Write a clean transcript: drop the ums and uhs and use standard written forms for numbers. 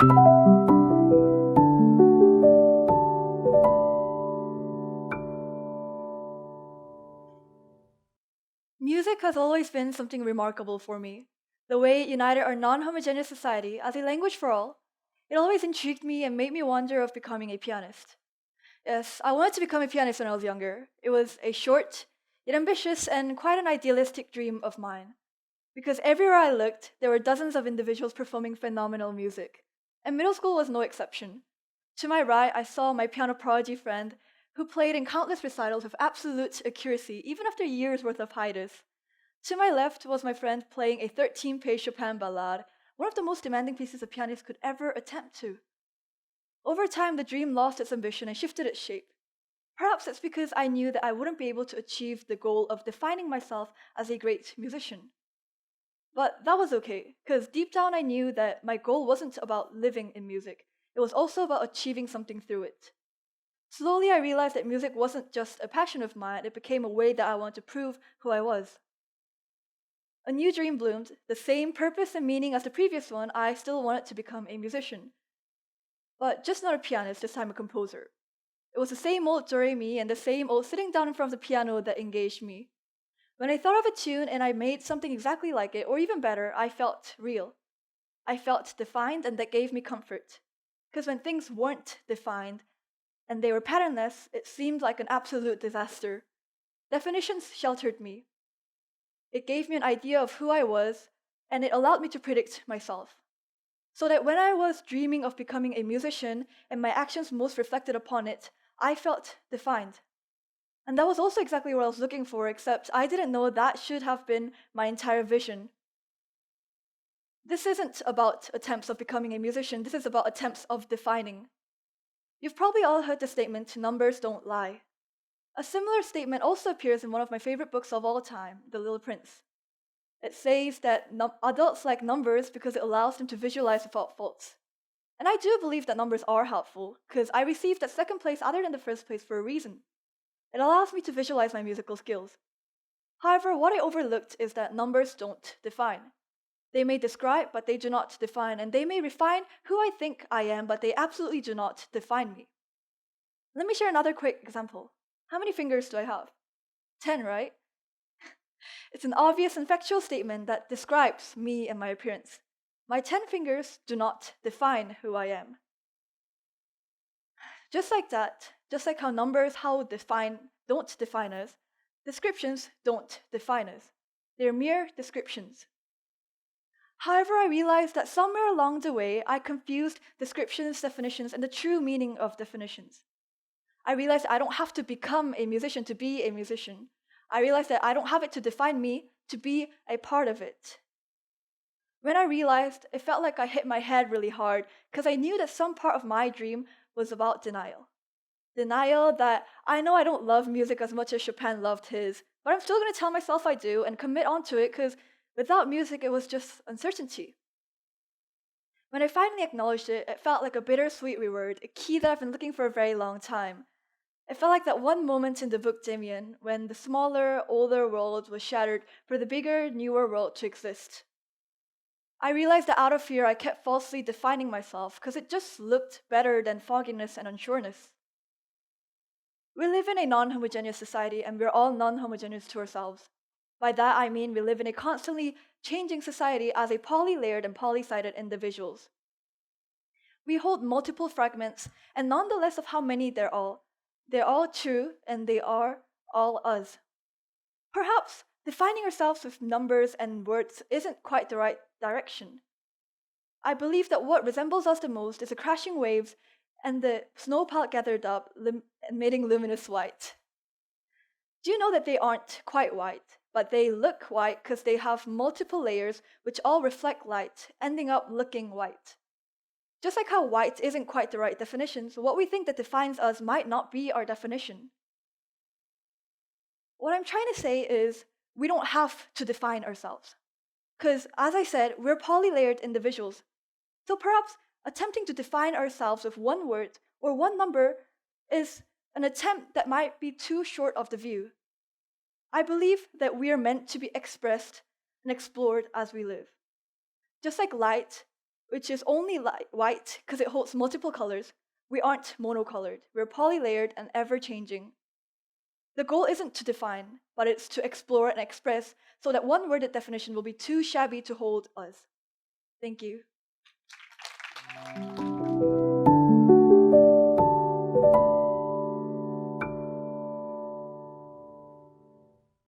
Music has always been something remarkable for me. The way it united our non homogeneous society as a language for all, it always intrigued me and made me wonder of becoming a pianist. Yes, I wanted to become a pianist when I was younger. It was a short, yet ambitious, and quite an idealistic dream of mine. Because everywhere I looked, there were dozens of individuals performing phenomenal music. And middle school was no exception. To my right, I saw my piano prodigy friend, who played in countless recitals with absolute accuracy, even after years' worth of hiatus. To my left was my friend playing a 13-page Chopin ballade, one of the most demanding pieces a pianist could ever attempt to. Over time, the dream lost its ambition and shifted its shape. Perhaps it's because I knew that I wouldn't be able to achieve the goal of defining myself as a great musician. But that was okay, because deep down I knew that my goal wasn't about living in music, it was also about achieving something through it. Slowly, I realized that music wasn't just a passion of mine, it became a way that I wanted to prove who I was. A new dream bloomed, the same purpose and meaning as the previous one. I still wanted to become a musician. But just not a pianist, this time a composer. It was the same old do-re-mi and the same old sitting down in front of the piano that engaged me. When I thought of a tune and I made something exactly like it, or even better, I felt real. I felt defined, and that gave me comfort. Because when things weren't defined and they were patternless, it seemed like an absolute disaster. Definitions sheltered me. It gave me an idea of who I was, and it allowed me to predict myself. So that when I was dreaming of becoming a musician and my actions most reflected upon it, I felt defined. And that was also exactly what I was looking for, except I didn't know that should have been my entire vision. This isn't about attempts of becoming a musician, this is about attempts of defining. You've probably all heard the statement, numbers don't lie. A similar statement also appears in one of my favorite books of all time, The Little Prince. It says that adults like numbers because it allows them to visualize without faults. And I do believe that numbers are helpful, because I received that second place other than the first place for a reason. It allows me to visualize my musical skills. However, what I overlooked is that numbers don't define. They may describe, but they do not define, and they may refine who I think I am, but they absolutely do not define me. Let me share another quick example. How many fingers do I have? 10, right? It's an obvious and factual statement that describes me and my appearance. My 10 fingers do not define who I am. Just like that, just like how numbers don't define us, descriptions don't define us. They're mere descriptions. However, I realized that somewhere along the way, I confused descriptions, definitions, and the true meaning of definitions. I realized I don't have to become a musician to be a musician. I realized that I don't have it to define me to be a part of it. When I realized, it felt like I hit my head really hard because I knew that some part of my dream was about denial. Denial that I know I don't love music as much as Chopin loved his, but I'm still going to tell myself I do and commit onto it because without music, it was just uncertainty. When I finally acknowledged it, it felt like a bittersweet reward, a key that I've been looking for a very long time. It felt like that one moment in the book Damien when the smaller, older world was shattered for the bigger, newer world to exist. I realized that out of fear, I kept falsely defining myself because it just looked better than fogginess and unsureness. We live in a non homogeneous society, and we're all non homogeneous to ourselves. By that, I mean we live in a constantly changing society as a poly-layered and poly-sided individuals. We hold multiple fragments, and nonetheless of how many they're all true and they are all us. Perhaps defining ourselves with numbers and words isn't quite the right direction. I believe that what resembles us the most is the crashing waves and the snow pile gathered up, emitting luminous white. Do you know that they aren't quite white, but they look white because they have multiple layers which all reflect light, ending up looking white? Just like how white isn't quite the right definition, so what we think that defines us might not be our definition. What I'm trying to say is we don't have to define ourselves. Because, as I said, we're poly-layered individuals. So perhaps attempting to define ourselves with one word or one number is an attempt that might be too short of the view. I believe that we are meant to be expressed and explored as we live. Just like light, which is only white because it holds multiple colors, we aren't monocolored. We're polylayered and ever-changing. The goal isn't to define, but it's to explore and express so that one-worded definition will be too shabby to hold us. Thank you.